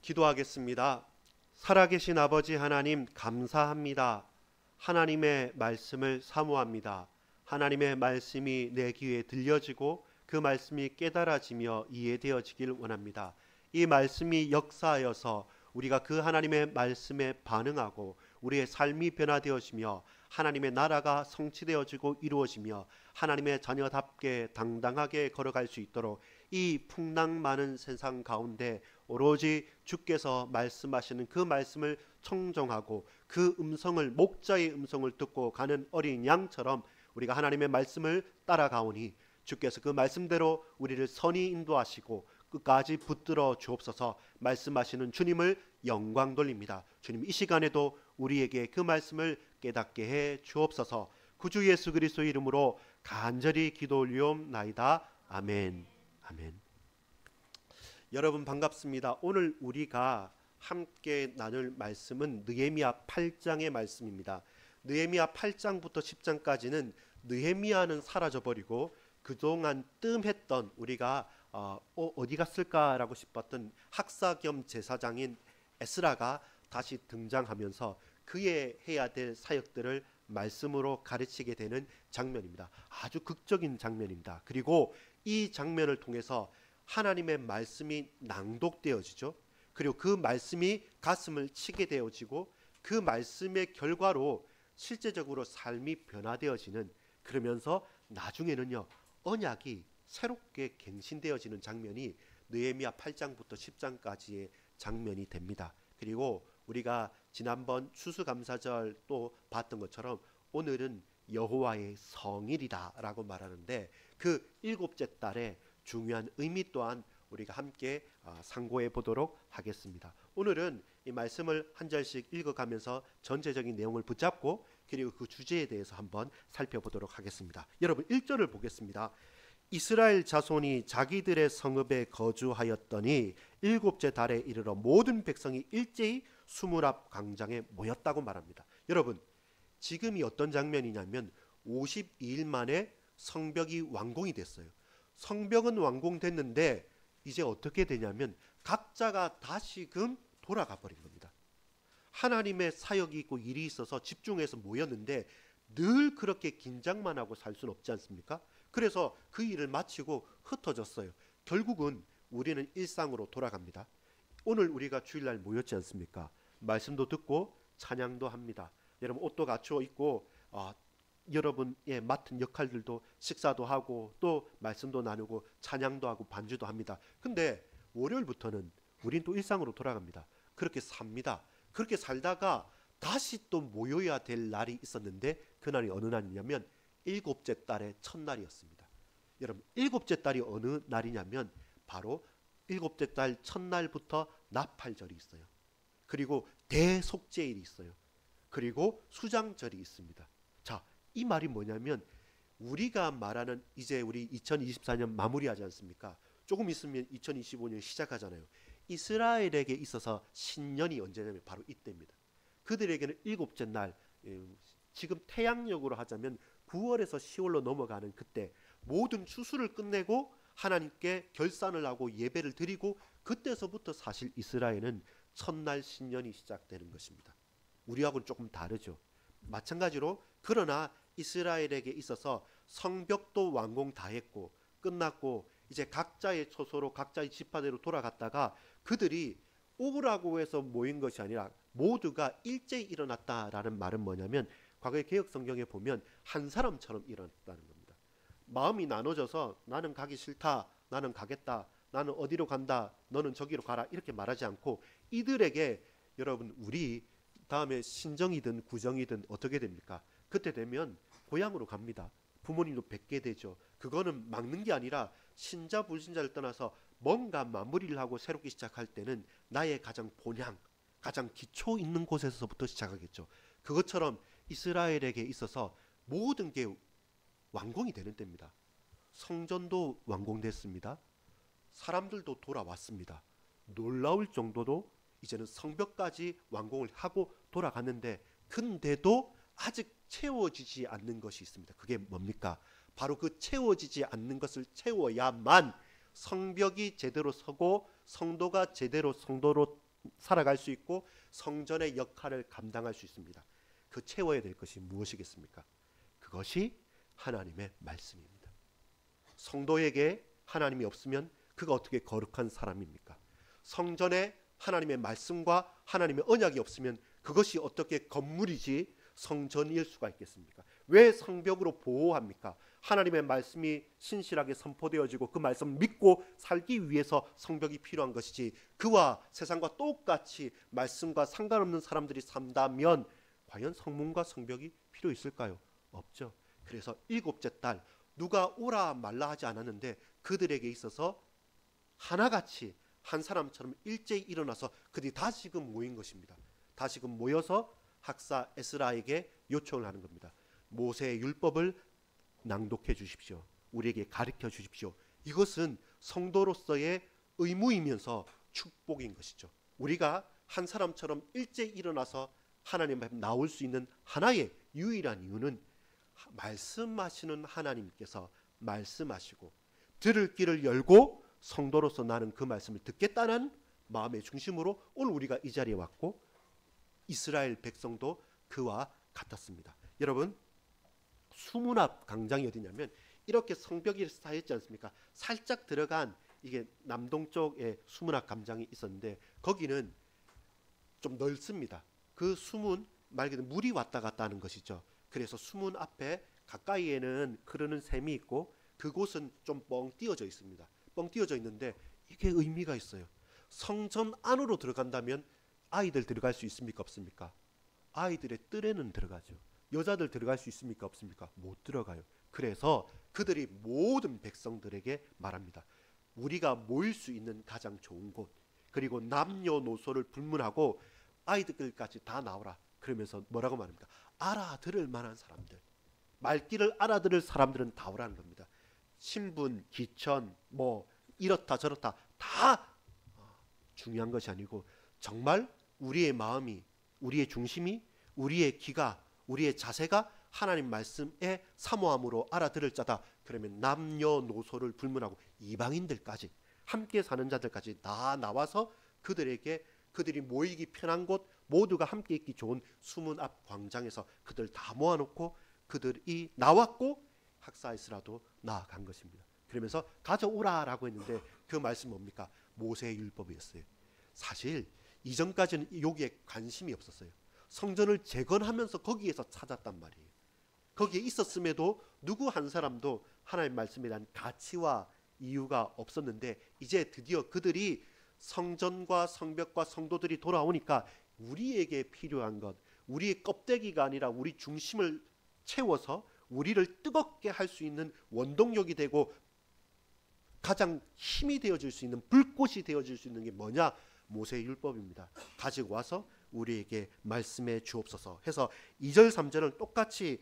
기도하겠습니다. 살아계신 아버지 하나님 감사합니다. 하나님의 말씀을 사모합니다. 하나님의 말씀이 내 귀에 들려지고 그 말씀이 깨달아지며 이해되어지길 원합니다. 이 말씀이 역사하여서 우리가 그 하나님의 말씀에 반응하고 우리의 삶이 변화되어지며 하나님의 나라가 성취되어지고 이루어지며 하나님의 자녀답게 당당하게 걸어갈 수 있도록 이 풍랑 많은 세상 가운데 오로지 주께서 말씀하시는 그 말씀을 청종하고 그 음성을, 목자의 음성을 듣고 가는 어린 양처럼 우리가 하나님의 말씀을 따라가오니 주께서 그 말씀대로 우리를 선히 인도하시고 끝까지 붙들어 주옵소서. 말씀하시는 주님을 영광 돌립니다. 주님, 이 시간에도 우리에게 그 말씀을 깨닫게 해 주옵소서. 구주 예수 그리스도의 이름으로 간절히 기도 올리옵나이다. 아멘. 아멘. 여러분 반갑습니다. 오늘 우리가 함께 나눌 말씀은 느헤미야 8장의 말씀입니다. 느헤미야 8장부터 10장까지는 느헤미야는 사라져버리고 그동안 뜸했던 우리가 어디 갔을까라고 싶었던 학사 겸 제사장인 에스라가 다시 등장하면서 그의 해야 될 사역들을 말씀으로 가르치게 되는 장면입니다. 아주 극적인 장면입니다. 그리고 이 장면을 통해서 하나님의 말씀이 낭독되어지죠. 그리고 그 말씀이 가슴을 치게 되어지고 그 말씀의 결과로 실제적으로 삶이 변화되어지는, 그러면서 나중에는요 언약이 새롭게 갱신되어지는 장면이 느헤미야 8장부터 10장까지의 장면이 됩니다. 그리고 우리가 지난번 추수감사절 또 봤던 것처럼 오늘은 여호와의 성일이다 라고 말하는데 그 일곱째 달의 중요한 의미 또한 우리가 함께 상고해 보도록 하겠습니다. 오늘은 이 말씀을 한 절씩 읽어가면서 전체적인 내용을 붙잡고 그리고 그 주제에 대해서 한번 살펴보도록 하겠습니다. 여러분 1절을 보겠습니다. 이스라엘 자손이 자기들의 성읍에 거주하였더니 일곱째 달에 이르러 모든 백성이 일제히 수물 앞 광장에 모였다고 말합니다. 여러분 지금이 어떤 장면이냐면 52일 만에 성벽이 완공이 됐어요. 성벽은 완공됐는데 이제 어떻게 되냐면 각자가 다시금 돌아가 버린 겁니다. 하나님의 사역이 있고 일이 있어서 집중해서 모였는데 늘 그렇게 긴장만 하고 살 수는 없지 않습니까? 그래서 그 일을 마치고 흩어졌어요. 결국은 우리는 일상으로 돌아갑니다. 오늘 우리가 주일날 모였지 않습니까? 말씀도 듣고 찬양도 합니다. 여러분 옷도 갖추어 입고 여러분의 맡은 역할들도 식사도 하고 또 말씀도 나누고 찬양도 하고 반주도 합니다. 근데 월요일부터는 우린 또 일상으로 돌아갑니다. 그렇게 삽니다. 그렇게 살다가 다시 또 모여야 될 날이 있었는데 그날이 어느 날이냐면 일곱째 달의 첫날이었습니다. 여러분 일곱째 달이 어느 날이냐면 바로 일곱째 달 첫날부터 나팔절이 있어요. 그리고 대속죄일이 있어요. 그리고 수장절이 있습니다. 자, 이 말이 뭐냐면 우리가 말하는 이제 우리 2024년 마무리하지 않습니까? 조금 있으면 2025년 시작하잖아요. 이스라엘에게 있어서 신년이 언제냐면 바로 이때입니다. 그들에게는 일곱째 날, 지금 태양력으로 하자면 9월에서 10월로 넘어가는 그때 모든 추수를 끝내고 하나님께 결산을 하고 예배를 드리고 그때서부터 사실 이스라엘은 첫날 신년이 시작되는 것입니다. 우리하고는 조금 다르죠. 마찬가지로 그러나 이스라엘에게 있어서 성벽도 완공 다 했고 끝났고 이제 각자의 처소로 각자의 지파대로 돌아갔다가 그들이 오라고 해서 모인 것이 아니라 모두가 일제히 일어났다라는 말은 뭐냐면 과거의 개혁 성경에 보면 한 사람처럼 일어났다는 겁니다. 마음이 나눠져서 나는 가기 싫다, 나는 가겠다, 나는 어디로 간다, 너는 저기로 가라 이렇게 말하지 않고 이들에게 여러분 우리 다음에 신정이든 구정이든 어떻게 됩니까? 그때 되면 고향으로 갑니다. 부모님도 뵙게 되죠. 그거는 막는 게 아니라 신자 불신자를 떠나서 뭔가 마무리를 하고 새롭게 시작할 때는 나의 가장 본향, 가장 기초 있는 곳에서부터 시작하겠죠. 그것처럼 이스라엘에게 있어서 모든 게 완공이 되는 때입니다. 성전도 완공됐습니다. 사람들도 돌아왔습니다. 놀라울 정도로 이제는 성벽까지 완공을 하고 돌아갔는데 근데도 아직 채워지지 않는 것이 있습니다. 그게 뭡니까? 바로 그 채워지지 않는 것을 채워야만 성벽이 제대로 서고 성도가 제대로 성도로 살아갈 수 있고 성전의 역할을 감당할 수 있습니다. 그 채워야 될 것이 무엇이겠습니까? 그것이 하나님의 말씀입니다. 성도에게 하나님이 없으면 그가 어떻게 거룩한 사람입니까? 성전에 하나님의 말씀과 하나님의 언약이 없으면 그것이 어떻게 건물이지 성전일 수가 있겠습니까? 왜 성벽으로 보호합니까? 하나님의 말씀이 신실하게 선포되어지고 그 말씀을 믿고 살기 위해서 성벽이 필요한 것이지, 그와 세상과 똑같이 말씀과 상관없는 사람들이 산다면 과연 성문과 성벽이 필요 있을까요? 없죠. 그래서 일곱째 달 누가 오라 말라 하지 않았는데 그들에게 있어서 하나같이 한 사람처럼 일제히 일어나서 그들이 다시금 모인 것입니다. 다시금 모여서 학사 에스라에게 요청을 하는 겁니다. 모세의 율법을 낭독해 주십시오. 우리에게 가르쳐 주십시오. 이것은 성도로서의 의무이면서 축복인 것이죠. 우리가 한 사람처럼 일제히 일어나서 하나님 앞에 나올 수 있는 하나의 유일한 이유는 말씀하시는 하나님께서 말씀하시고 들을 길을 열고 성도로서 나는 그 말씀을 듣겠다는 마음의 중심으로 오늘 우리가 이 자리에 왔고 이스라엘 백성도 그와 같았습니다. 여러분, 수문 앞 광장이 어디냐면 이렇게 성벽이 쌓였지 않습니까? 살짝 들어간 이게 남동쪽에 수문 앞 광장이 있었는데 거기는 좀 넓습니다. 그 수문 말 그대로 물이 왔다 갔다 하는 것이죠. 그래서 수문 앞에 가까이에는 흐르는 샘이 있고 그곳은 좀 뻥 띄어져 있습니다. 뻥 띄어져 있는데 이게 의미가 있어요. 성전 안으로 들어간다면 아이들 들어갈 수 있습니까? 없습니까? 아이들의 뜰에는 들어가죠. 여자들 들어갈 수 있습니까? 없습니까? 못 들어가요. 그래서 그들이 모든 백성들에게 말합니다. 우리가 모일 수 있는 가장 좋은 곳, 그리고 남녀노소를 불문하고 아이들까지 다 나오라. 그러면서 뭐라고 말합니까? 알아들을 만한 사람들, 말귀를 알아들을 사람들은 다 오라는 겁니다. 신분, 기천, 뭐 이렇다 저렇다 다 중요한 것이 아니고 정말 우리의 마음이, 우리의 중심이, 우리의 귀가, 우리의 자세가 하나님 말씀의 사모함으로 알아들을 자다. 그러면 남녀노소를 불문하고 이방인들까지, 함께 사는 자들까지 다 나와서 그들에게, 그들이 모이기 편한 곳, 모두가 함께 있기 좋은 수문 앞 광장에서 그들 다 모아놓고 그들이 나왔고 학사에스라도 나아간 것입니다. 그러면서 가져오라라고 했는데 그 말씀 뭡니까? 모세의 율법이었어요. 사실 이전까지는 여기에 관심이 없었어요. 성전을 재건하면서 거기에서 찾았단 말이에요. 거기에 있었음에도 누구 한 사람도 하나님의 말씀에 대한 가치와 이유가 없었는데 이제 드디어 그들이 성전과 성벽과 성도들이 돌아오니까 우리에게 필요한 것, 우리의 껍데기가 아니라 우리 중심을 채워서 우리를 뜨겁게 할 수 있는 원동력이 되고 가장 힘이 되어질 수 있는, 불꽃이 되어질 수 있는 게 뭐냐? 모세의 율법입니다. 가지고 와서 우리에게 말씀해 주옵소서 해서 2절 3절을 똑같이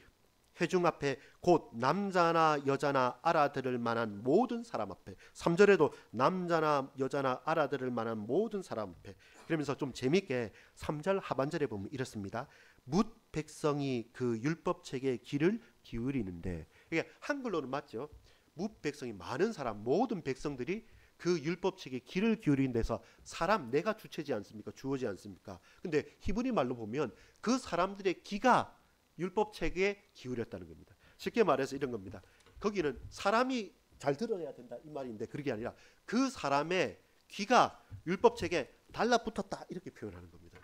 회중 앞에 곧 남자나 여자나 알아들을 만한 모든 사람 앞에, 3절에도 남자나 여자나 알아들을 만한 모든 사람 앞에, 그러면서 좀 재밌게 3절 하반절에 보면 이렇습니다. 뭇 백성이 그 율법책에 귀를 기울이는데, 이게 한글로는 맞죠? 뭇 백성이, 많은 사람, 모든 백성들이 그 율법책에 귀를 기울인 데서 사람, 내가 주체지 않습니까? 주어지 않습니까? 근데 히브리 말로 보면 그 사람들의 귀가 율법책에 기울였다는 겁니다. 쉽게 말해서 이런 겁니다. 거기는 사람이 잘 들어야 된다 이 말인데 그게 아니라 그 사람의 귀가 율법책에 달라붙었다 이렇게 표현하는 겁니다.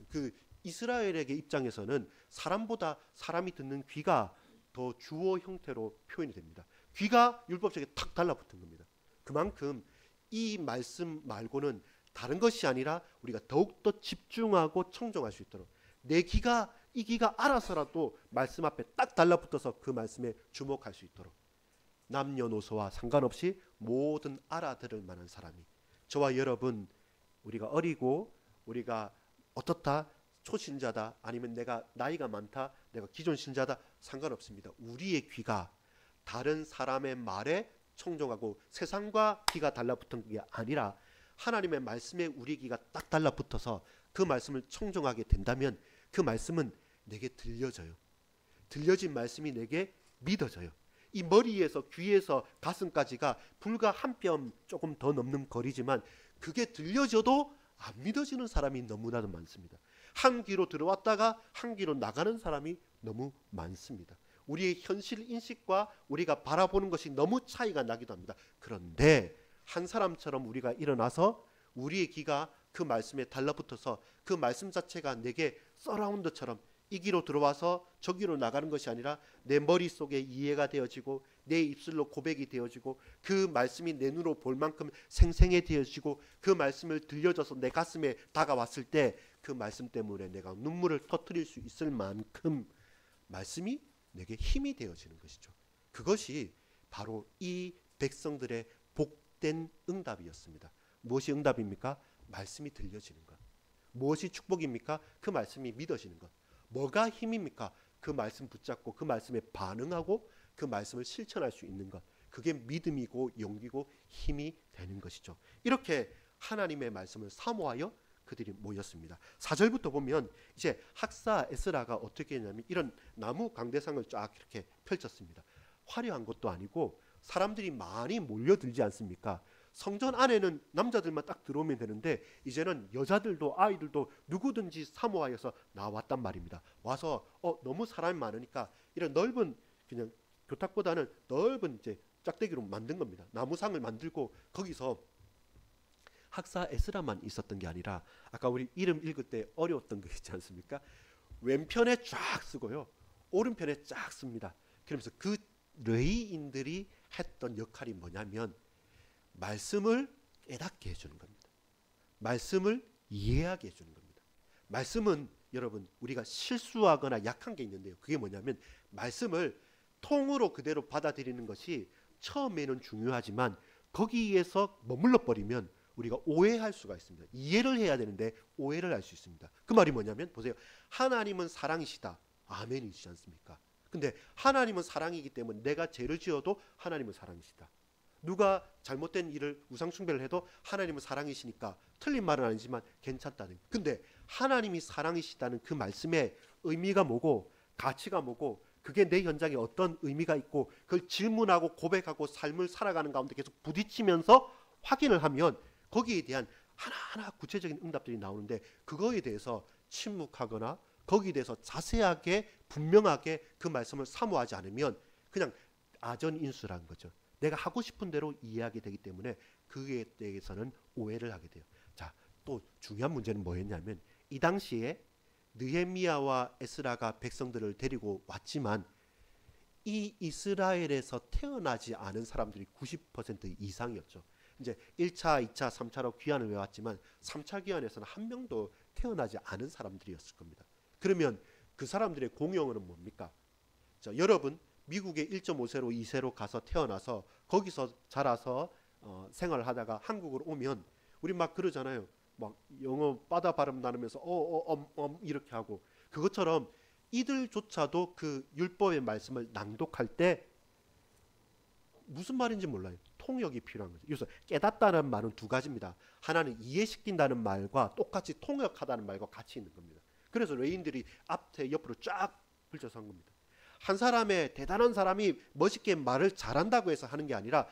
그 이스라엘에게 입장에서는 사람보다 사람이 듣는 귀가 더 주어 형태로 표현이 됩니다. 귀가 율법책에 탁 달라붙은 겁니다. 그만큼 이 말씀 말고는 다른 것이 아니라 우리가 더욱더 집중하고 청정할 수 있도록 내 귀가, 이 귀가 알아서라도 말씀 앞에 딱 달라붙어서 그 말씀에 주목할 수 있도록 남녀노소와 상관없이 모든 알아들을 만한 사람이, 저와 여러분, 우리가 어리고 우리가 어떻다, 초신자다, 아니면 내가 나이가 많다, 내가 기존 신자다, 상관없습니다. 우리의 귀가 다른 사람의 말에 청종하고 세상과 귀가 달라붙은 게 아니라 하나님의 말씀에 우리 귀가 딱 달라붙어서 그 말씀을 청종하게 된다면 그 말씀은 내게 들려져요. 들려진 말씀이 내게 믿어져요. 이 머리에서 귀에서 가슴까지가 불과 한 뼘 조금 더 넘는 거리지만 그게 들려져도 안 믿어지는 사람이 너무나도 많습니다. 한 귀로 들어왔다가 한 귀로 나가는 사람이 너무 많습니다. 우리의 현실 인식과 우리가 바라보는 것이 너무 차이가 나기도 합니다. 그런데 한 사람처럼 우리가 일어나서 우리의 귀가 그 말씀에 달라붙어서 그 말씀 자체가 내게 서라운드처럼 이 귀로 들어와서 저 귀로 나가는 것이 아니라 내 머릿속에 이해가 되어지고 내 입술로 고백이 되어지고 그 말씀이 내 눈으로 볼 만큼 생생해지고 그 말씀을 들려줘서 내 가슴에 다가왔을 때 그 말씀 때문에 내가 눈물을 터뜨릴 수 있을 만큼 말씀이 내게 힘이 되어지는 것이죠. 그것이 바로 이 백성들의 복된 응답이었습니다. 무엇이 응답입니까? 말씀이 들려지는 것. 무엇이 축복입니까? 그 말씀이 믿어지는 것. 뭐가 힘입니까? 그 말씀 붙잡고 그 말씀에 반응하고 그 말씀을 실천할 수 있는 것. 그게 믿음이고 용기고 힘이 되는 것이죠. 이렇게 하나님의 말씀을 사모하여 그들이 모였습니다. 4절부터 보면 이제 학사 에스라가 어떻게 했냐면 이런 나무 강대상을 쫙 이렇게 펼쳤습니다. 화려한 것도 아니고 사람들이 많이 몰려들지 않습니까? 성전 안에는 남자들만 딱 들어오면 되는데 이제는 여자들도 아이들도 누구든지 사모하여서 나왔단 말입니다. 와서 너무 사람이 많으니까 이런 넓은 그냥 교탁보다는 넓은 이제 짝대기로 만든 겁니다. 나무상을 만들고 거기서 학사 에스라만 있었던 게 아니라 아까 우리 이름 읽을 때 어려웠던 거 있지 않습니까? 왼편에 쫙 쓰고요. 오른편에 쫙 씁니다. 그러면서 그 레위인들이 했던 역할이 뭐냐면 말씀을 깨닫게 해주는 겁니다. 말씀을 이해하게 해주는 겁니다. 말씀은 여러분 우리가 실수하거나 약한 게 있는데요. 그게 뭐냐면 말씀을 통으로 그대로 받아들이는 것이 처음에는 중요하지만 거기에서 머물러 버리면 우리가 오해할 수가 있습니다. 이해를 해야 되는데 오해를 할 수 있습니다. 그 말이 뭐냐면 보세요. 하나님은 사랑이시다. 아멘이지 않습니까? 근데 하나님은 사랑이기 때문에 내가 죄를 지어도 하나님은 사랑이시다. 누가 잘못된 일을 우상숭배를 해도 하나님은 사랑이시니까 틀린 말은 아니지만 괜찮다는. 근데 하나님이 사랑이시다는 그 말씀의 의미가 뭐고 가치가 뭐고 그게 내 현장에 어떤 의미가 있고 그걸 질문하고 고백하고 삶을 살아가는 가운데 계속 부딪히면서 확인을 하면 거기에 대한 하나하나 구체적인 응답들이 나오는데 그거에 대해서 침묵하거나 거기에 대해서 자세하게 분명하게 그 말씀을 사모하지 않으면 그냥 아전인수라는 거죠. 내가 하고 싶은 대로 이해하게 되기 때문에 그에 대해서는 오해를 하게 돼요. 자, 또 중요한 문제는 뭐였냐면 이 당시에 느헤미야와 에스라가 백성들을 데리고 왔지만 이 이스라엘에서 태어나지 않은 사람들이 90% 이상이었죠. 이제 1차, 2차, 3차로 귀환을 외웠지만 3차 귀환에서는 한 명도 태어나지 않은 사람들이었을 겁니다. 그러면 그 사람들의 공용어는 뭡니까? 자, 여러분 미국에 1.5세로 2세로 가서 태어나서 거기서 자라서 생활을 하다가 한국으로 오면 우리 막 그러잖아요. 막 영어 바다 발음 나누면서 이렇게 하고 그것처럼 이들조차도 그 율법의 말씀을 낭독할 때 무슨 말인지 몰라요. 통역이 필요한 거죠. 그래서 깨닫다는 말은 두 가지입니다. 하나는 이해시킨다는 말과 똑같이 통역하다는 말과 같이 있는 겁니다. 그래서 레인들이 앞에 옆으로 쫙 펼쳐서 한 겁니다. 한 사람의 대단한 사람이 멋있게 말을 잘한다고 해서 하는 게 아니라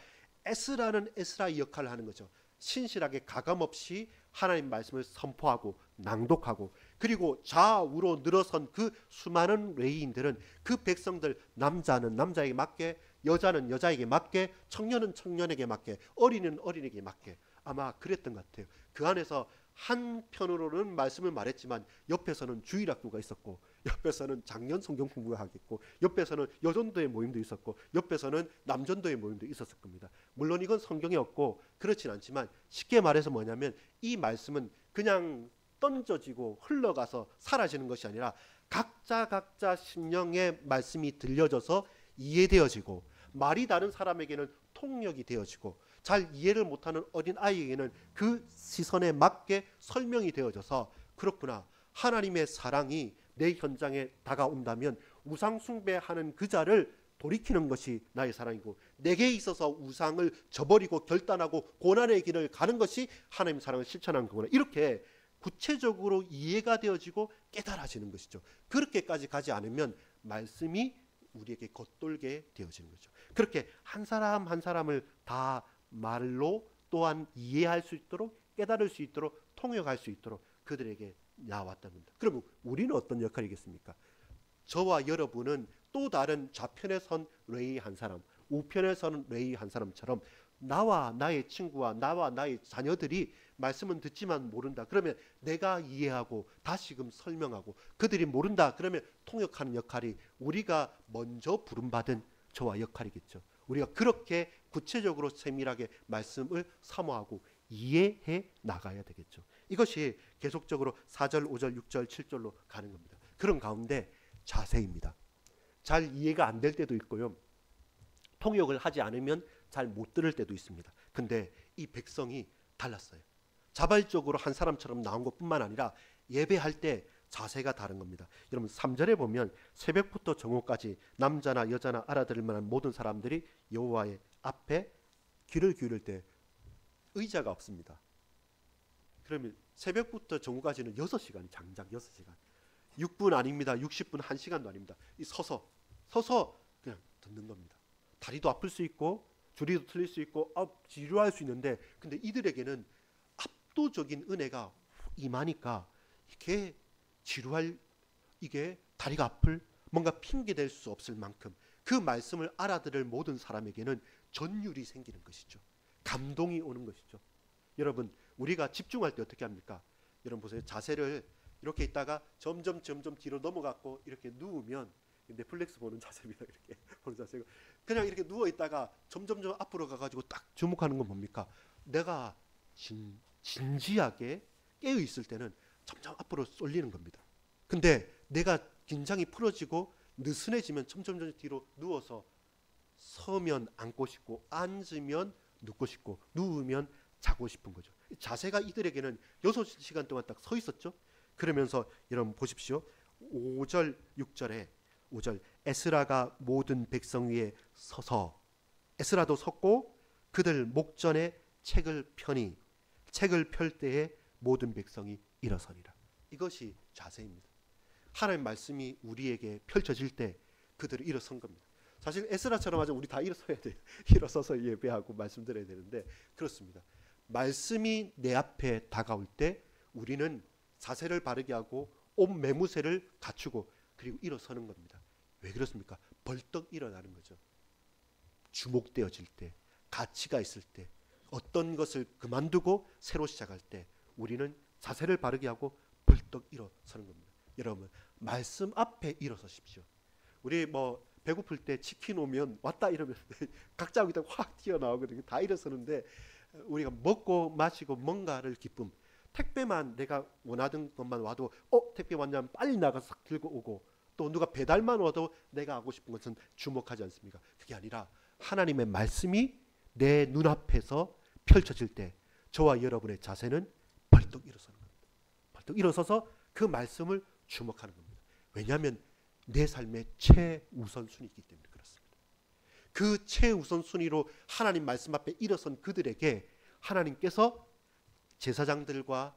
에스라는 에스라의 역할을 하는 거죠. 신실하게 가감없이 하나님 말씀을 선포하고 낭독하고 그리고 좌우로 늘어선 그 수많은 레위인들은 그 백성들 남자는 남자에게 맞게 여자는 여자에게 맞게 청년은 청년에게 맞게 어린이는 어린이에게 맞게 아마 그랬던 것 같아요. 그 안에서 한편으로는 말씀을 말했지만 옆에서는 주일학교가 있었고 옆에서는 작년 성경 공부가 하겠고 옆에서는 여전도의 모임도 있었고 옆에서는 남전도의 모임도 있었을 겁니다. 물론 이건 성경에 없고 그렇진 않지만 쉽게 말해서 뭐냐면 이 말씀은 그냥 던져지고 흘러가서 사라지는 것이 아니라 각자 심령의 말씀이 들려져서 이해되어지고 말이 다른 사람에게는 통역이 되어지고 잘 이해를 못하는 어린아이에게는 그 시선에 맞게 설명이 되어져서 그렇구나. 하나님의 사랑이 내 현장에 다가온다면 우상 숭배하는 그 자를 돌이키는 것이 나의 사랑이고 내게 있어서 우상을 저버리고 결단하고 고난의 길을 가는 것이 하나님의 사랑을 실천하는 거구나. 이렇게 구체적으로 이해가 되어지고 깨달아지는 것이죠. 그렇게까지 가지 않으면 말씀이 우리에게 겉돌게 되어지는 거죠. 그렇게 한 사람 한 사람을 다 말로 또한 이해할 수 있도록 깨달을 수 있도록 통역할 수 있도록 그들에게 나왔다는 겁니다. 그러면 우리는 어떤 역할이겠습니까? 저와 여러분은 또 다른 좌편에 선 레위 한 사람, 우편에 선 레위 한 사람처럼 나와 나의 친구와 나와 나의 자녀들이 말씀은 듣지만 모른다. 그러면 내가 이해하고 다시금 설명하고, 그들이 모른다. 그러면 통역하는 역할이 우리가 먼저 부름받은 저와 역할이겠죠. 우리가 그렇게 구체적으로 세밀하게 말씀을 사모하고 이해해 나가야 되겠죠. 이것이 계속적으로 4절, 5절, 6절, 7절로 가는 겁니다. 그런 가운데 자세입니다. 잘 이해가 안 될 때도 있고요. 통역을 하지 않으면 잘 못 들을 때도 있습니다. 근데 이 백성이 달랐어요. 자발적으로 한 사람처럼 나온 것뿐만 아니라 예배할 때 자세가 다른 겁니다. 여러분 3절에 보면 새벽부터 정오까지 남자나 여자나 알아들을 만한 모든 사람들이 여호와의 앞에 귀를 기울일 때 의자가 없습니다. 그러면 새벽부터 정오까지는 6시간, 장작 6시간. 6분 아닙니다. 60분, 1시간도 아닙니다. 이 서서 그냥 듣는 겁니다. 다리도 아플 수 있고 줄이도 틀릴 수 있고 지루할 수 있는데, 근데 이들에게는 압도적인 은혜가 임하니까 이게 지루할, 이게 다리가 아플, 뭔가 핑계 댈 수 없을 만큼 그 말씀을 알아들을 모든 사람에게는 전율이 생기는 것이죠. 감동이 오는 것이죠. 여러분 우리가 집중할 때 어떻게 합니까? 여러분 보세요. 자세를 이렇게 있다가 점점 뒤로 넘어갔고 이렇게 누우면, 넷플릭스 보는 자세입니다. 이렇게 보는 자세가 그냥 이렇게 누워 있다가 점점 앞으로 가가지고 딱 주목하는 건 뭡니까? 내가 진지하게 깨어 있을 때는 점점 앞으로 쏠리는 겁니다. 근데 내가 긴장이 풀어지고 느슨해지면 점점 뒤로 누워서 서면 앉고 싶고, 앉으면 눕고 싶고, 누우면 자고 싶은 거죠. 자세가 이들에게는 6시간 동안 딱 서 있었죠. 그러면서 여러분 보십시오. 5절 6절에 5절 에스라가 모든 백성 위에 서서, 에스라도 섰고 그들 목전에 책을 펴니 책을 펼 때에 모든 백성이 일어서니라. 이것이 자세입니다. 하나님의 말씀이 우리에게 펼쳐질 때 그들이 일어선 겁니다. 사실 에스라처럼 하자 우리 다 일어서야 돼요. 일어서서 예배하고 말씀 드려야 되는데 그렇습니다. 말씀이 내 앞에 다가올 때 우리는 자세를 바르게 하고 옷 매무새를 갖추고 그리고 일어서는 겁니다. 왜 그렇습니까? 벌떡 일어나는 거죠. 주목되어질 때, 가치가 있을 때, 어떤 것을 그만두고 새로 시작할 때 우리는 자세를 바르게 하고 벌떡 일어서는 겁니다. 여러분 말씀 앞에 일어서십시오. 우리 배고플 때 치킨 오면 왔다 이러면 각자 여기다 확 튀어나오거든요. 다 일어서는데 우리가 먹고 마시고 뭔가를 기쁨, 택배만 내가 원하던 것만 와도 택배 왔냐면 빨리 나가서 싹 들고 오고, 또 누가 배달만 와도 내가 하고 싶은 것은 주목하지 않습니까? 그게 아니라 하나님의 말씀이 내 눈앞에서 펼쳐질 때 저와 여러분의 자세는 벌떡 일어서는 겁니다. 벌떡 일어서서 그 말씀을 주목하는 겁니다. 왜냐하면 내 삶의 최우선순위이기 때문에 그렇습니다. 그 최우선순위로 하나님 말씀 앞에 일어선 그들에게 하나님께서 제사장들과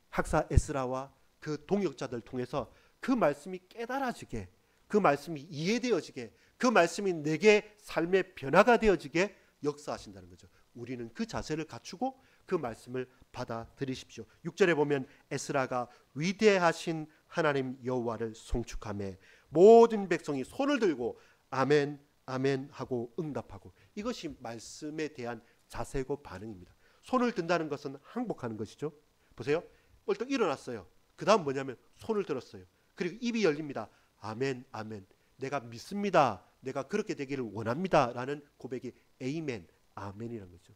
학사 에스라와 그 동역자들 통해서 그 말씀이 깨달아지게, 그 말씀이 이해되어지게, 그 말씀이 내게 삶의 변화가 되어지게 역사하신다는 거죠. 우리는 그 자세를 갖추고 그 말씀을 받아들이십시오. 6절에 보면 에스라가 위대하신 하나님 여호와를 송축하며 모든 백성이 손을 들고 아멘 아멘 하고 응답하고, 이것이 말씀에 대한 자세고 반응입니다. 손을 든다는 것은 항복하는 것이죠. 보세요. 벌떡 일어났어요. 그 다음 뭐냐면 손을 들었어요. 그리고 입이 열립니다. 아멘 아멘, 내가 믿습니다, 내가 그렇게 되기를 원합니다 라는 고백이 에이멘 아멘이라는 거죠.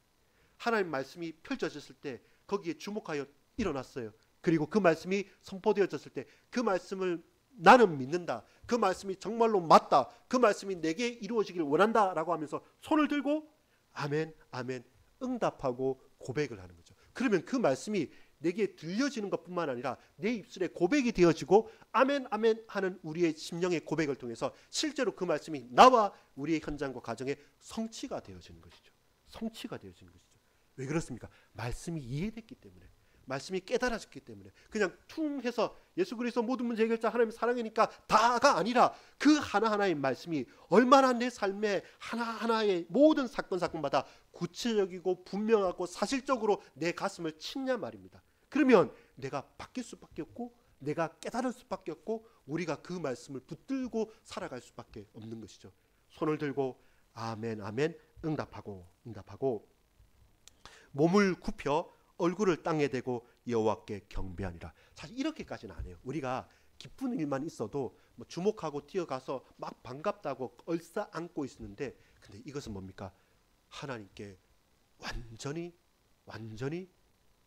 하나님 말씀이 펼쳐졌을 때 거기에 주목하여 일어났어요. 그리고 그 말씀이 선포되어졌을 때 그 말씀을 나는 믿는다, 그 말씀이 정말로 맞다, 그 말씀이 내게 이루어지길 원한다 라고 하면서 손을 들고 아멘 아멘 응답하고 고백을 하는 거죠. 그러면 그 말씀이 내게 들려지는 것뿐만 아니라 내 입술에 고백이 되어지고 아멘 아멘 하는 우리의 심령의 고백을 통해서 실제로 그 말씀이 나와 우리의 현장과 가정에 성취가 되어지는 것이죠. 성취가 되어지는 것이죠. 왜 그렇습니까? 말씀이 이해됐기 때문에, 말씀이 깨달아졌기 때문에. 그냥 퉁 해서 예수 그리스도 모든 문제 해결자 하나님의 사랑이니까 다가 아니라 그 하나하나의 말씀이 얼마나 내 삶의 하나하나의 모든 사건마다 구체적이고 분명하고 사실적으로 내 가슴을 치냐 말입니다. 그러면 내가 바뀔 수밖에 없고 내가 깨달을 수밖에 없고 우리가 그 말씀을 붙들고 살아갈 수밖에 없는 것이죠. 손을 들고 아멘 아멘 응답하고 몸을 굽혀 얼굴을 땅에 대고 여호와께 경배하니라. 사실 이렇게까지는 안 해요. 우리가 기쁜 일만 있어도 뭐 주목하고 뛰어가서 막 반갑다고 얼싸 안고 있는데, 근데 이것은 뭡니까? 하나님께 완전히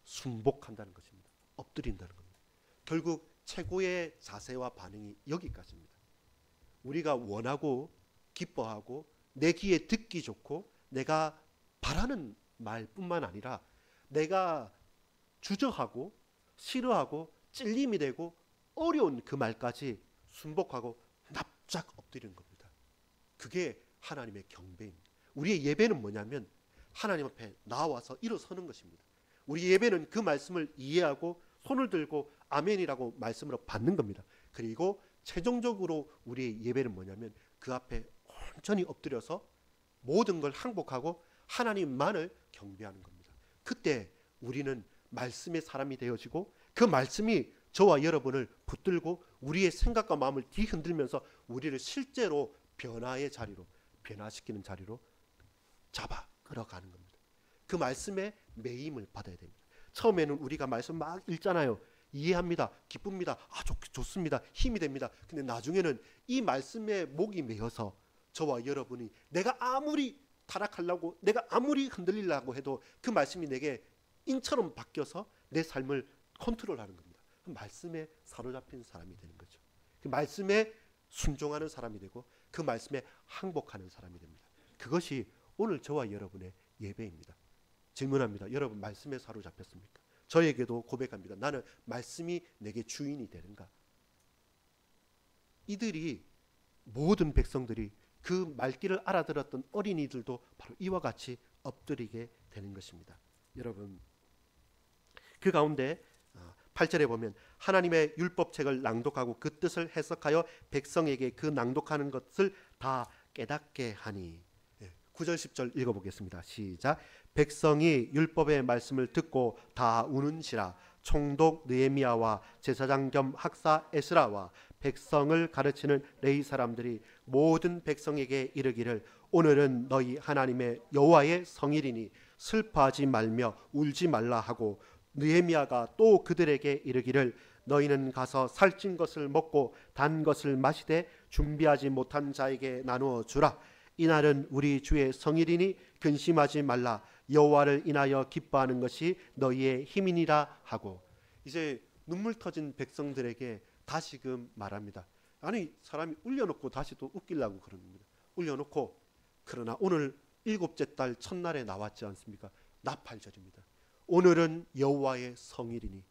순복한다는 것입니다. 엎드린다는 겁니다. 결국 최고의 자세와 반응이 여기까지입니다. 우리가 원하고 기뻐하고 내 귀에 듣기 좋고 내가 바라는 말뿐만 아니라 내가 주저하고 싫어하고 찔림이 되고 어려운 그 말까지 순복하고 납작 엎드리는 겁니다. 그게 하나님의 경배입니다. 우리의 예배는 뭐냐면 하나님 앞에 나와서 일어서는 것입니다. 우리 예배는 그 말씀을 이해하고 손을 들고 아멘이라고 말씀으로 받는 겁니다. 그리고 최종적으로 우리의 예배는 뭐냐면 그 앞에 온전히 엎드려서 모든 걸 항복하고 하나님만을 경배하는 겁니다. 그때 우리는 말씀의 사람이 되어지고 그 말씀이 저와 여러분을 붙들고 우리의 생각과 마음을 뒤흔들면서 우리를 실제로 변화시키는 자리로 잡아 끌어가는 겁니다. 그 말씀의 매임을 받아야 됩니다. 처음에는 우리가 말씀 막 읽잖아요. 이해합니다. 기쁩니다. 좋습니다. 힘이 됩니다. 근데 나중에는 이 말씀에 목이 메어서 저와 여러분이 내가 아무리 타락하려고 내가 아무리 흔들리려고 해도 그 말씀이 내게 인처럼 바뀌어서 내 삶을 컨트롤하는 겁니다. 그 말씀에 사로잡힌 사람이 되는 거죠. 그 말씀에 순종하는 사람이 되고 그 말씀에 항복하는 사람이 됩니다. 그것이 오늘 저와 여러분의 예배입니다. 질문합니다. 여러분 말씀에 사로잡혔습니까? 저에게도 고백합니다. 나는 말씀이 내게 주인이 되는가? 이들이 모든 백성들이 그 말귀를 알아들었던 어린이들도 바로 이와 같이 엎드리게 되는 것입니다. 여러분 그 가운데 8절에 보면 하나님의 율법책을 낭독하고 그 뜻을 해석하여 백성에게 그 낭독하는 것을 다 깨닫게 하니. 9절 10절 읽어보겠습니다. 시작. 백성이 율법의 말씀을 듣고 다 우는시라. 총독 느헤미야와 제사장 겸 학사 에스라와 백성을 가르치는 레위 사람들이 모든 백성에게 이르기를 오늘은 너희 하나님의 여호와의 성일이니 슬퍼하지 말며 울지 말라 하고, 느헤미야가 또 그들에게 이르기를 너희는 가서 살찐 것을 먹고 단 것을 마시되 준비하지 못한 자에게 나누어 주라. 이날은 우리 주의 성일이니 근심하지 말라. 여호와를 인하여 기뻐하는 것이 너희의 힘이니라 하고. 이제 눈물 터진 백성들에게 다시금 말합니다. 아니 사람이 울려놓고 다시 또 웃기려고 그러는 겁니다. 울려놓고 그러나 오늘 일곱째 달 첫날에 나왔지 않습니까? 나팔절입니다. 오늘은 여호와의 성일이니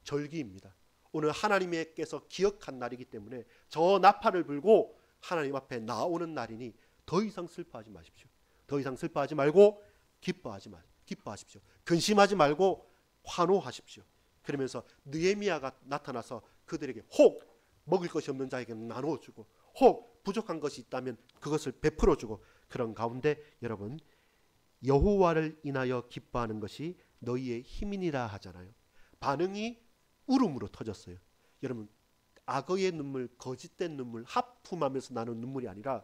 절기입니다. 오늘 하나님께서 기억한 날이기 때문에 저 나팔을 불고 하나님 앞에 나오는 날이니 더 이상 슬퍼하지 마십시오. 더 이상 슬퍼하지 말고 기뻐하십시오. 근심하지 말고 환호하십시오. 그러면서 느헤미야가 나타나서 그들에게 혹 먹을 것이 없는 자에게 나누어주고 혹 부족한 것이 있다면 그것을 베풀어주고, 그런 가운데 여러분 여호와를 인하여 기뻐하는 것이 너희의 힘이니라 하잖아요. 반응이 울음으로 터졌어요. 여러분 악어의 눈물, 거짓된 눈물, 하품하면서 나는 눈물이 아니라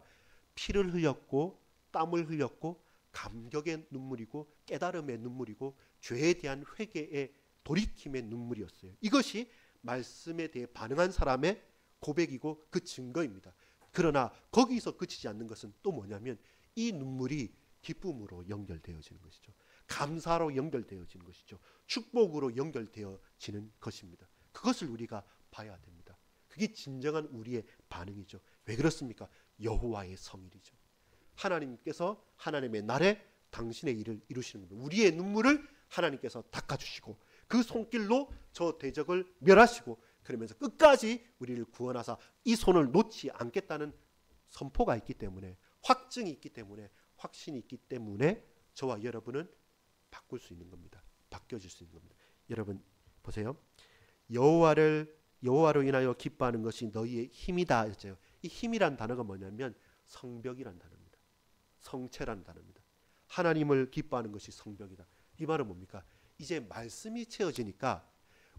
피를 흘렸고 땀을 흘렸고 감격의 눈물이고 깨달음의 눈물이고 죄에 대한 회개의 돌이킴의 눈물이었어요. 이것이 말씀에 대해 반응한 사람의 고백이고 그 증거입니다. 그러나 거기서 그치지 않는 것은 또 뭐냐면 이 눈물이 기쁨으로 연결되어지는 것이죠. 감사로 연결되어지는 것이죠. 축복으로 연결되어지는 것입니다. 그것을 우리가 봐야 됩니다. 그게 진정한 우리의 반응이죠. 왜 그렇습니까? 여호와의 성일이죠. 하나님께서 하나님의 날에 당신의 일을 이루시는 겁니다. 우리의 눈물을 하나님께서 닦아주시고 그 손길로 저 대적을 멸하시고 그러면서 끝까지 우리를 구원하사 이 손을 놓지 않겠다는 선포가 있기 때문에, 확증이 있기 때문에, 확신이 있기 때문에 저와 여러분은 바꿀 수 있는 겁니다. 바뀌어질 수 있는 겁니다. 여러분 보세요. 여호와로 인하여 기뻐하는 것이 너희의 힘이다 했죠. 이 힘이란 단어가 뭐냐면 성벽이란 단어입니다. 성체란 단어입니다. 하나님을 기뻐하는 것이 성벽이다. 이 말은 뭡니까? 이제 말씀이 채워지니까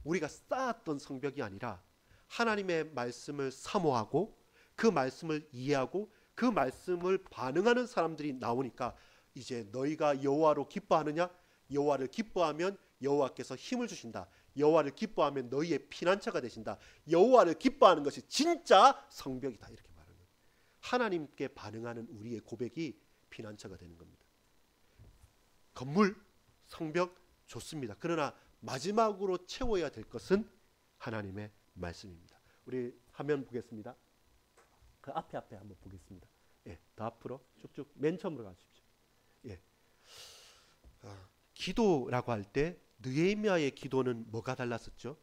우리가 쌓았던 성벽이 아니라 하나님의 말씀을 사모하고 그 말씀을 이해하고 그 말씀을 반응하는 사람들이 나오니까 이제 너희가 여호와로 기뻐하느냐? 여호와를 기뻐하면 여호와께서 힘을 주신다. 여호와를 기뻐하면 너희의 피난처가 되신다. 여호와를 기뻐하는 것이 진짜 성벽이다. 이렇게 말하는 거예요. 하나님께 반응하는 우리의 고백이 피난처가 되는 겁니다. 건물, 성벽 좋습니다. 그러나 마지막으로 채워야 될 것은 하나님의 말씀입니다. 우리 화면 보겠습니다. 그 앞에 한번 보겠습니다. 예, 더 앞으로 쭉쭉 맨 처음으로 가십시오. 예. 기도라고 할 때 느헤미야의 기도는 뭐가 달랐었죠?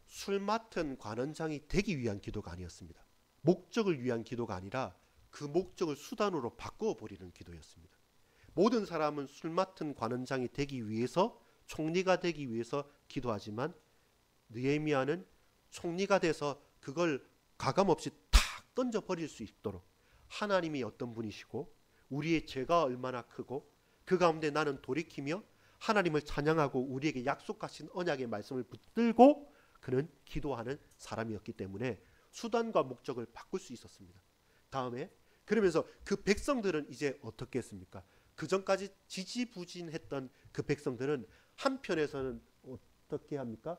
술 맡은 관원장이 되기 위한 기도가 아니었습니다. 목적을 위한 기도가 아니라 그 목적을 수단으로 바꿔버리는 기도였습니다. 모든 사람은 술 맡은 관원장이 되기 위해서, 총리가 되기 위해서 기도하지만 느헤미야는 총리가 돼서 그걸 가감없이 탁 던져버릴 수 있도록 하나님이 어떤 분이시고 우리의 죄가 얼마나 크고 그 가운데 나는 돌이키며 하나님을 찬양하고 우리에게 약속하신 언약의 말씀을 붙들고 그는 기도하는 사람이었기 때문에 수단과 목적을 바꿀 수 있었습니다. 다음에 그러면서 그 백성들은 이제 어떻게 했습니까? 그 전까지 지지부진했던 그 백성들은 한편에서는 어떻게 합니까?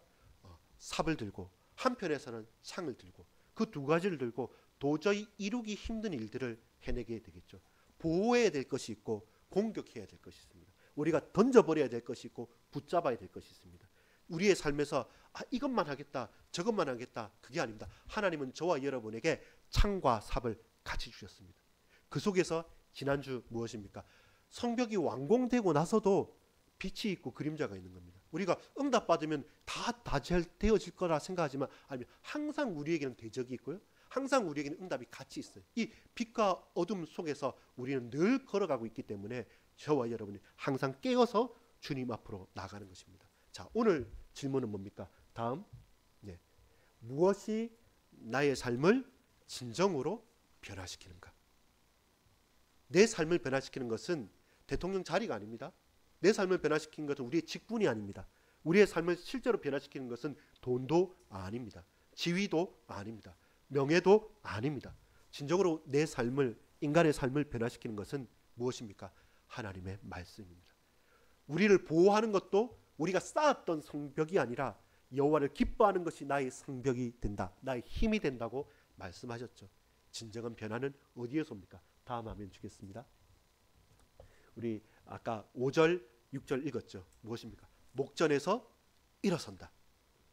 삽을 들고 한편에서는 창을 들고 그 두 가지를 들고 도저히 이루기 힘든 일들을 해내게 되겠죠. 보호해야 될 것이 있고 공격해야 될 것이 있습니다. 우리가 던져버려야 될 것이 있고 붙잡아야 될 것이 있습니다. 우리의 삶에서 이것만 하겠다 저것만 하겠다 그게 아닙니다. 하나님은 저와 여러분에게 창과 삽을 같이 주셨습니다. 그 속에서 지난주 무엇입니까? 성벽이 완공되고 나서도 빛이 있고 그림자가 있는 겁니다. 우리가 응답받으면 다 잘 되어질 거라 생각하지만 아니면 항상 우리에게는 대적이 있고요. 항상 우리에게는 응답이 같이 있어요. 이 빛과 어둠 속에서 우리는 늘 걸어가고 있기 때문에 저와 여러분이 항상 깨어서 주님 앞으로 나가는 것입니다. 자, 오늘 질문은 뭡니까? 다음, 네. 무엇이 나의 삶을 진정으로 변화시키는가? 내 삶을 변화시키는 것은 대통령 자리가 아닙니다. 내 삶을 변화시키는 것은 우리의 직분이 아닙니다. 우리의 삶을 실제로 변화시키는 것은 돈도 아닙니다. 지위도 아닙니다. 명예도 아닙니다. 진정으로 내 삶을, 인간의 삶을 변화시키는 것은 무엇입니까? 하나님의 말씀입니다. 우리를 보호하는 것도 우리가 쌓았던 성벽이 아니라 여호와를 기뻐하는 것이 나의 성벽이 된다. 나의 힘이 된다고 말씀하셨죠. 진정한 변화는 어디에서 옵니까? 다음 화면 주겠습니다. 우리 아까 5절, 6절 읽었죠. 무엇입니까? 목전에서 일어선다.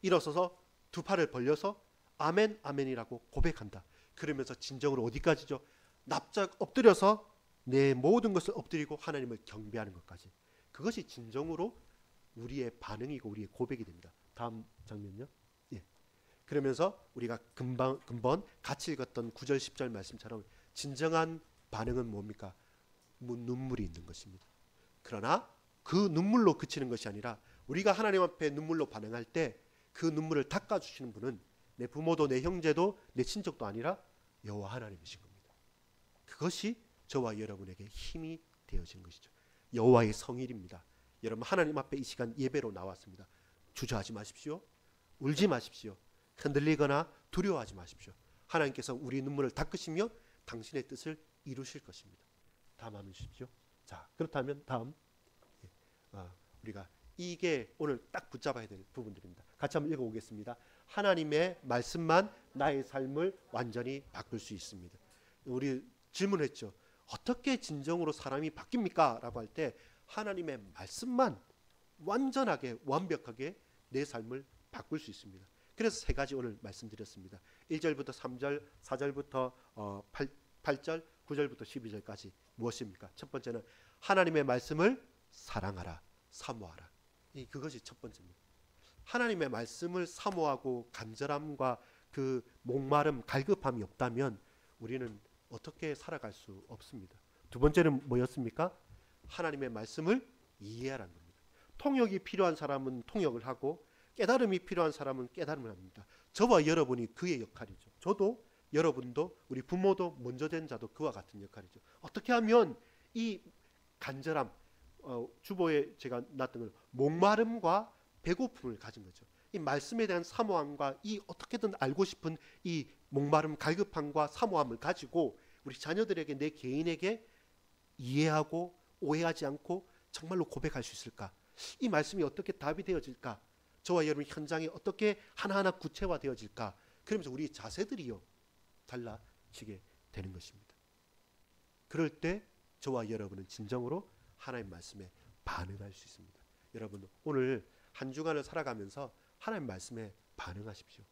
일어서서 두 팔을 벌려서 아멘, 아멘이라고 고백한다. 그러면서 진정으로 어디까지죠? 납작 엎드려서 내 모든 것을 엎드리고 하나님을 경배하는 것까지. 그것이 진정으로 우리의 반응이고 우리의 고백이 됩니다. 다음 장면요. 예. 그러면서 우리가 근본 같이 읽었던 9절, 10절 말씀처럼 진정한 반응은 뭡니까? 눈물이 있는 것입니다. 그러나 그 눈물로 그치는 것이 아니라 우리가 하나님 앞에 눈물로 반응할 때 그 눈물을 닦아주시는 분은 내 부모도 내 형제도 내 친척도 아니라 여호와 하나님이신 겁니다. 그것이 저와 여러분에게 힘이 되어지는 것이죠. 여호와의 성일입니다. 여러분 하나님 앞에 이 시간 예배로 나왔습니다. 주저하지 마십시오. 울지 마십시오. 흔들리거나 두려워하지 마십시오. 하나님께서 우리 눈물을 닦으시며 당신의 뜻을 이루실 것입니다. 다음 한번 주십시오. 자, 그렇다면 다음 우리가 이게 오늘 딱 붙잡아야 될 부분들입니다. 같이 한번 읽어보겠습니다. 하나님의 말씀만 나의 삶을 완전히 바꿀 수 있습니다. 우리 질문했죠. 어떻게 진정으로 사람이 바뀝니까? 라고 할 때 하나님의 말씀만 완전하게 완벽하게 내 삶을 바꿀 수 있습니다. 그래서 세 가지 오늘 말씀드렸습니다. 1절부터 3절, 4절부터 8절, 9절부터 12절까지 무엇입니까? 첫 번째는 하나님의 말씀을 사랑하라, 사모하라. 그것이 첫 번째입니다. 하나님의 말씀을 사모하고 간절함과 그 목마름, 갈급함이 없다면 우리는 어떻게 살아갈 수 없습니다. 두 번째는 뭐였습니까? 하나님의 말씀을 이해하라는 겁니다. 통역이 필요한 사람은 통역을 하고 깨달음이 필요한 사람은 깨달음을 합니다. 저와 여러분이 그의 역할이죠. 저도 여러분도 우리 부모도 먼저 된 자도 그와 같은 역할이죠. 어떻게 하면 이 간절함, 주보에 제가 놨던 건 목마름과 배고픔을 가진 거죠. 이 말씀에 대한 사모함과 이 어떻게든 알고 싶은 이 목마름, 갈급함과 사모함을 가지고 우리 자녀들에게, 내 개인에게 이해하고 오해하지 않고 정말로 고백할 수 있을까? 이 말씀이 어떻게 답이 되어질까? 저와 여러분 현장에 어떻게 하나하나 구체화되어질까? 그러면서 우리 자세들이요 달라지게 되는 것입니다. 그럴 때 저와 여러분은 진정으로 하나님 말씀에 반응할 수 있습니다. 여러분 오늘 한 주간을 살아가면서 하나님 말씀에 반응하십시오.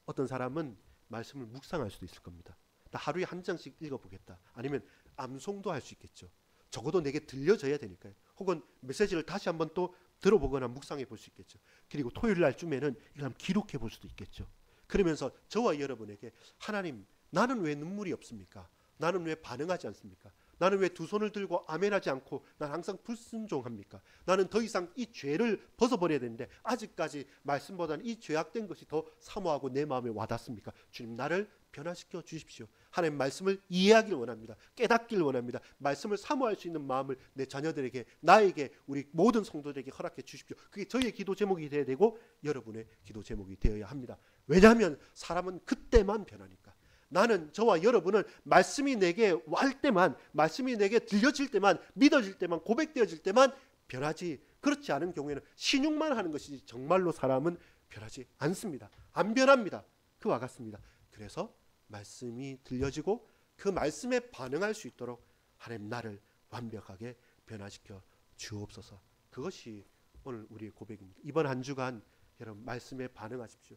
어떤 사람은 말씀을 묵상할 수도 있을 겁니다. 나 하루에 한 장씩 읽어보겠다. 아니면 암송도 할 수 있겠죠. 적어도 내게 들려져야 되니까요. 혹은 메시지를 다시 한번 또 들어보거나 묵상해 볼 수 있겠죠. 그리고 토요일 날쯤에는 이걸 한번 기록해 볼 수도 있겠죠. 그러면서 저와 여러분에게 하나님, 나는 왜 눈물이 없습니까? 나는 왜 반응하지 않습니까? 나는 왜 두 손을 들고 아멘하지 않고 난 항상 불순종합니까? 나는 더 이상 이 죄를 벗어버려야 되는데 아직까지 말씀보다는 이 죄악된 것이 더 사모하고 내 마음에 와닿습니까? 주님, 나를 변화시켜 주십시오. 하나님 말씀을 이해하길 원합니다. 깨닫길 원합니다. 말씀을 사모할 수 있는 마음을 내 자녀들에게, 나에게, 우리 모든 성도들에게 허락해 주십시오. 그게 저희의 기도 제목이 되어야 되고 여러분의 기도 제목이 되어야 합니다. 왜냐하면 사람은 그때만 변하니까. 나는, 저와 여러분은 말씀이 내게 왈 때만, 말씀이 내게 들려질 때만, 믿어질 때만, 고백되어질 때만 변하지, 그렇지 않은 경우에는 신용만 하는 것이지 정말로 사람은 변하지 않습니다. 안 변합니다. 그와 같습니다. 그래서 말씀이 들려지고 그 말씀에 반응할 수 있도록 하나님, 나를 완벽하게 변화시켜 주옵소서. 그것이 오늘 우리의 고백입니다. 이번 한 주간 여러분 말씀에 반응하십시오.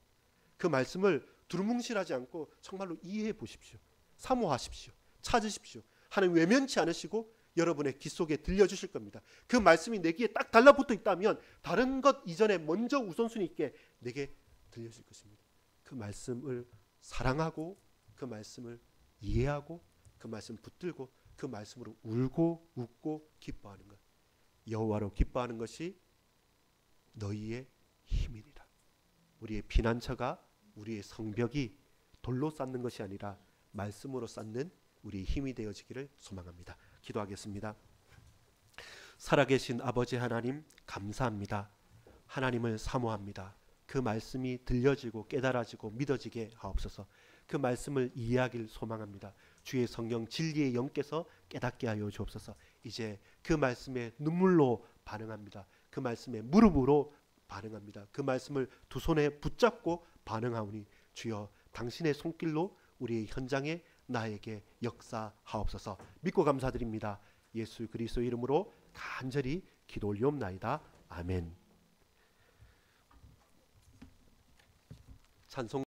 그 말씀을 두루뭉실하지 않고 정말로 이해해 보십시오. 사모하십시오. 찾으십시오. 하나님 외면치 않으시고 여러분의 귀 속에 들려주실 겁니다. 그 말씀이 내 귀에 딱 달라붙어 있다면 다른 것 이전에 먼저 우선순위 있게 내게 들려질 것입니다. 그 말씀을 사랑하고 그 말씀을 이해하고 그 말씀 붙들고 그 말씀으로 울고 웃고 기뻐하는 것, 여호와로 기뻐하는 것이 너희의 힘이니라. 우리의 피난처가, 우리의 성벽이 돌로 쌓는 것이 아니라 말씀으로 쌓는 우리의 힘이 되어지기를 소망합니다. 기도하겠습니다. 살아계신 아버지 하나님, 감사합니다. 하나님을 사모합니다. 그 말씀이 들려지고 깨달아지고 믿어지게 하옵소서. 그 말씀을 이해하길 소망합니다. 주의 성령 진리의 영께서 깨닫게 하여 주옵소서. 이제 그 말씀에 눈물로 반응합니다. 그 말씀에 무릎으로 반응합니다. 그 말씀을 두 손에 붙잡고 반응하오니 주여, 당신의 손길로 우리의 현장에 나에게 역사하옵소서. 믿고 감사드립니다. 예수 그리스도 이름으로 간절히 기도 올리옵나이다. 아멘. 찬송